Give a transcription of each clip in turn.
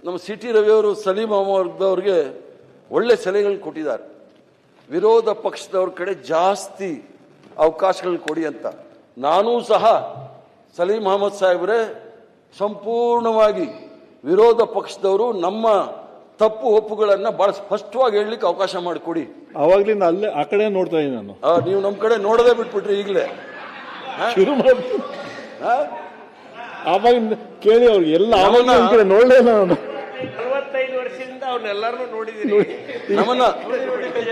ನಮ್ಮ C T ರವಿಯವರು Salim Ahmed ಅವ್ರಿಗೆ ಒಳ್ಳೆ ಸಲಹೆಗಳು ಕೊಟ್ಟಿದ್ದಾರೆ. ವಿರೋಧ ಪಕ್ಷದವ್ರ ಕಡೆ ಜಾಸ್ತಿ ಅವಕಾಶಗಳು ಕೊಡಿ ಅಂತ. ನಾನೂ ಸಹ ಸಲೀಂ ಅಹಮದ್ ಸಾಹೇಬ್ರೆ ಸಂಪೂರ್ಣವಾಗಿ ವಿರೋಧ ಪಕ್ಷದವರು ನಮ್ಮ ತಪ್ಪು ಒಪ್ಪುಗಳನ್ನು ಬಹಳ ಸ್ಪಷ್ಟವಾಗಿ ಹೇಳಲಿಕ್ಕೆ ಅವಕಾಶ ಮಾಡಿಕೊಡಿ. ಅವಾಗ್ಲಿಂದ ಅಲ್ಲೇ ಆ ಕಡೆ ನೋಡ್ತಾ ಇದ್ದೀನಿ ನಾನು. ನೀವು ನಮ್ಮ ಕಡೆ ನೋಡೋದೇ ಬಿಟ್ಬಿಟ್ರಿ ಈಗಲೇ. ಶುರು ಮಾಡಿ ಆವಾಗಿಂದ ಕೇಳಿ ಅವ್ರಿಗೆ ಎಲ್ಲ ಕಡೆ ನೋಡಲೇ ನಾನು 45 ವರ್ಷದಿಂದ ಅವ್ರನ್ನೆಲ್ಲರೂ ನೋಡಿದೀನಿ. ನಮ್ಮನ್ನ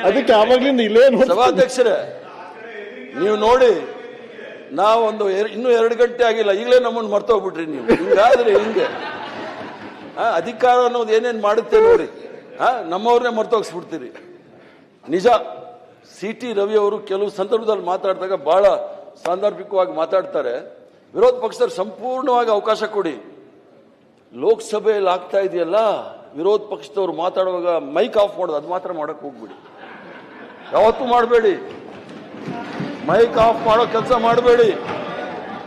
ಅದಕ್ಕೆ ಆವಾಗ್ಲಿಂದ ಇಲ್ಲೇ ಸಭಾಧ್ಯಕ್ಷರೇ ನೀವು ನೋಡಿ, ನಾವೊಂದು ಇನ್ನೂ 2 ಗಂಟೆ ಆಗಿಲ್ಲ, ಈಗಲೇ ನಮ್ಮನ್ನು ಮರ್ತೋಗ್ಬಿಟ್ರಿ ನೀವು. ಹಿಂಗಾದ್ರೆ ಹಿಂಗೆ ಅಧಿಕಾರ ಅನ್ನೋದು ಏನೇನು ಮಾಡುತ್ತೆ ನೋಡಿ, ನಮ್ಮವ್ರನ್ನೇ ಮರ್ತೋಗಿಸ್ಬಿಡ್ತೀರಿ. ನಿಜ, ಸಿ ಟಿ ರವಿ ಅವರು ಕೆಲವು ಸಂದರ್ಭದಲ್ಲಿ ಮಾತಾಡಿದಾಗ ಬಹಳ ಸಾಂದರ್ಭಿಕವಾಗಿ ಮಾತಾಡ್ತಾರೆ. ವಿರೋಧ ಪಕ್ಷದವ್ರು ಸಂಪೂರ್ಣವಾಗಿ ಅವಕಾಶ ಕೊಡಿ. ಲೋಕಸಭೆಯಲ್ಲಿ ಆಗ್ತಾ ಇದೆಯಲ್ಲ, ವಿರೋಧ ಪಕ್ಷದವ್ರು ಮಾತಾಡುವಾಗ ಮೈಕ್ ಆಫ್ ಮಾಡೋದು, ಅದು ಮಾತ್ರ ಮಾಡಕ್ ಹೋಗ್ಬಿಡಿ. ಯಾವತ್ತೂ ಮಾಡಬೇಡಿ, ಮೈಕ್ ಆಫ್ ಮಾಡೋ ಕೆಲಸ ಮಾಡಬೇಡಿ.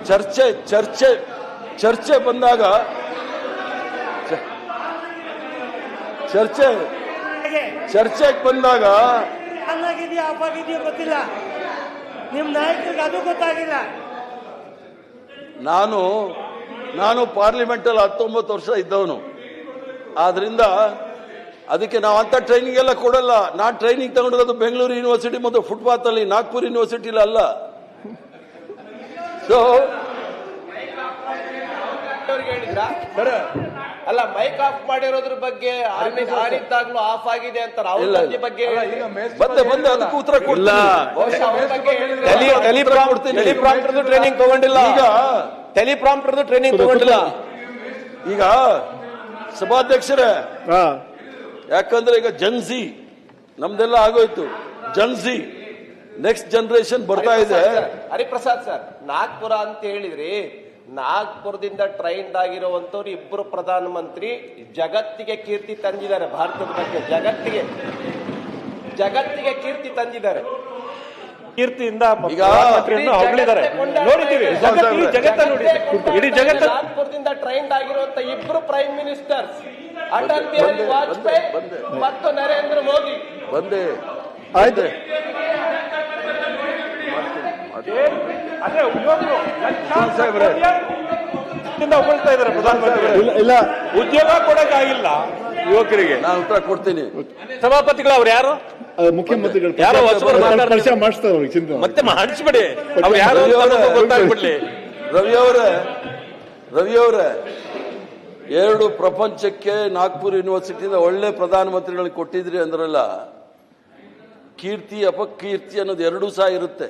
ಚರ್ಚೆ ಬಂದಾಗ ಚರ್ಚೆಗೆ ಬಂದಾಗ ಚೆನ್ನಾಗಿದೆಯಾ ಆಫ್ ಆಗಿದೆಯೋ ಗೊತ್ತಿಲ್ಲ, ನಿಮ್ ನಾಯಕರಿಗೆ ಅದು ಗೊತ್ತಾಗಿಲ್ಲ. ನಾನು ಪಾರ್ಲಿಮೆಂಟಲ್ಲಿ 19 ವರ್ಷ ಇದ್ದವನು. ಆದ್ರಿಂದ ಅದಕ್ಕೆ ನಾವು ಅಂತ ಟ್ರೈನಿಂಗ್ ಎಲ್ಲ ಕೊಡಲ್ಲ. ನಾನು ಟ್ರೈನಿಂಗ್ ತಗೊಂಡಿರೋದು ಬೆಂಗಳೂರು ಯೂನಿವರ್ಸಿಟಿ ಮತ್ತು ಫುಟ್ಪಾತ್ ಅಲ್ಲಿ, ನಾಗ್ಪುರ್ ಯೂನಿವರ್ಸಿಟಿಲಿ ಅಲ್ಲ. ಸೊ ಅಲ್ಲ, ಮೈಕ್ ಆಫ್ ಮಾಡಿರೋದ್ರ ಬಗ್ಗೆ ಆನಿದ್ದಾಗ್ಲೂ ಆಫ್ ಆಗಿದೆ ಅಂತ ರಾಹುಲ್ ಗಾಂಧಿ ಬಗ್ಗೆ ಬಂದೆ ಅದಕ್ಕೆ ಉತ್ತರ ಕೊಡಲ್ಲ. ಟೆಲಿಪ್ರಾಂಪ್ಟರ್ದು ಟ್ರೈನಿಂಗ್ ತಗೊಂಡಿಲ್ಲ. ಈಗ ಟೆಲಿಪ್ರಾಂಪ್ಟರ್ದು ಟ್ರೈನಿಂಗ್ ತಗೊಂಡಿಲ್ಲ. ಈಗ ಸಭಾಧ್ಯಕ್ಷರೇ, ಯಾಕಂದ್ರೆ ಈಗ ಜನ್ಸಿ ನಮ್ದೆಲ್ಲ ಆಗೋಯ್ತು. ಜನ್ಸಿ ನೆಕ್ಸ್ಟ್ ಜನರೇಷನ್ ಬರ್ತಾ ಇದೆ. ಹರಿಪ್ರಸಾದ್ ಸರ್, ನಾಗ್ಪುರ ಅಂತ ಹೇಳಿದ್ರಿ. ನಾಗ್ಪುರದಿಂದ ಟ್ರೈನ್ಡ್ ಆಗಿರುವಂತವ್ರು 2 ಪ್ರಧಾನಮಂತ್ರಿ ಜಗತ್ತಿಗೆ ಕೀರ್ತಿ ತಂದಿದ್ದಾರೆ. ಭಾರತದ ಬಗ್ಗೆ ಜಗತ್ತಿಗೆ ಕೀರ್ತಿ ತಂದಿದ್ದಾರೆ. ಕೀರ್ತಿಯಿಂದ ಈಗ ಹೊಗಳಿದ್ದಾರೆ. ನೋಡಿದ್ದೀವಿ, ಇಡೀ ಜಗತ್ತ. ನಾಗ್ಪುರದಿಂದ ಟ್ರೈನ್ಡ್ ಆಗಿರುವಂತ 2 ಪ್ರೈಮ್ ಮಿನಿಸ್ಟರ್ಸ್, ಅಟಲ್ ಬಿಹಾರಿ ವಾಜಪೇಯಿ ಮತ್ತು ನರೇಂದ್ರ ಮೋದಿ. ಬಂದೆ ಆಯ್ತು. ಹೊಗಳ್ತಾ ಇದ್ದಾರೆ ಪ್ರಧಾನಮಂತ್ರಿ. ಇಲ್ಲ, ಉದ್ಯೋಗ ಕೊಡಕ್ಕಾಗಿಲ್ಲ ಯುವಕರಿಗೆ. ನಾನು ಉತ್ತರ ಕೊಡ್ತೀನಿ. ಸಭಾಪತಿಗಳು ಅವ್ರು ಯಾರು? ಮುಖ್ಯಮಂತ್ರಿಗಳು ಯಾರೋ ಹೊಸಬರು ಪರಿಚಯ ಮಾಡಿಸ್ತಾರೆ ಅವ್ರಿಗೆ. ಚಿಂತೆ ಮತ್ತೆ ಮಾಡಿಸ್ಬಿಡಿ, ಅವ್ರು ಯಾರು ಗೊತ್ತಾಗ್ಬಿಡ್ಲಿ. ರವಿಯವರೇ 2 ಪ್ರಪಂಚಕ್ಕೆ ನಾಗ್ಪುರ್ ಯೂನಿವರ್ಸಿಟಿಯಿಂದ ಒಳ್ಳೆ ಪ್ರಧಾನಮಂತ್ರಿಗಳಿಗೆ ಕೊಟ್ಟಿದ್ರಿ ಅಂದ್ರಲ್ಲ. ಕೀರ್ತಿ ಅಪಕೀರ್ತಿ ಅನ್ನೋದು 2 ಸಹ ಇರುತ್ತೆ.